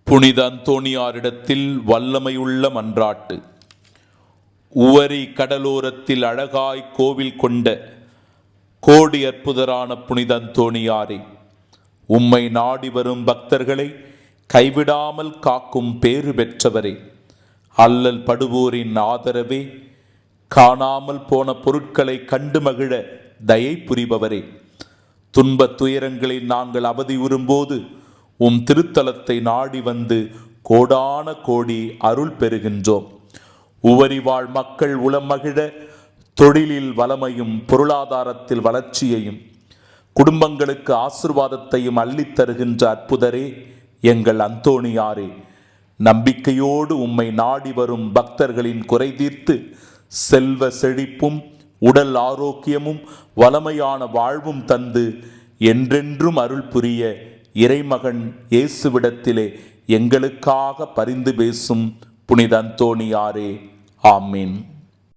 புனித அந்தோணியாரிடத்தில் வல்லமையுள்ள மன்றாட்டு. உவரி கடலோரத்தில் அழகாய் கோவில் கொண்ட கோடி அற்புதரான புனித அந்தோணியாரே, உம்மை நாடி வரும் பக்தர்களை கைவிடாமல் காக்கும் பேறு பெற்றவரே, அல்லல் படுவோரின் ஆதரவே, காணாமல் போன பொருட்களை கண்டு மகிழ தயை புரிபவரே, துன்பத் துயரங்களில் நாங்கள் அவதியுறும்போது உம் திருத்தலத்தை நாடி வந்து கோடான கோடி அருள் பெறுகின்றோம். உவரிவாழ் மக்கள் உளம் மகிழ தொழிலில் வளமையும் பொருளாதாரத்தில் வளர்ச்சியையும் குடும்பங்களுக்கு ஆசிர்வாதத்தையும் அள்ளித் தருகின்ற அற்புதரே எங்கள் அந்தோணியாரே, நம்பிக்கையோடு உம்மை நாடி வரும் பக்தர்களின் குறை தீர்த்து செல்வ செழிப்பும் உடல் ஆரோக்கியமும் வளமையான வாழ்வும் தந்து என்றென்றும் அருள் புரிய இறைமகன் இயேசுவிடத்திலே எங்களுக்காக பரிந்து பேசும் புனித அந்தோணியாரே. ஆமீன்.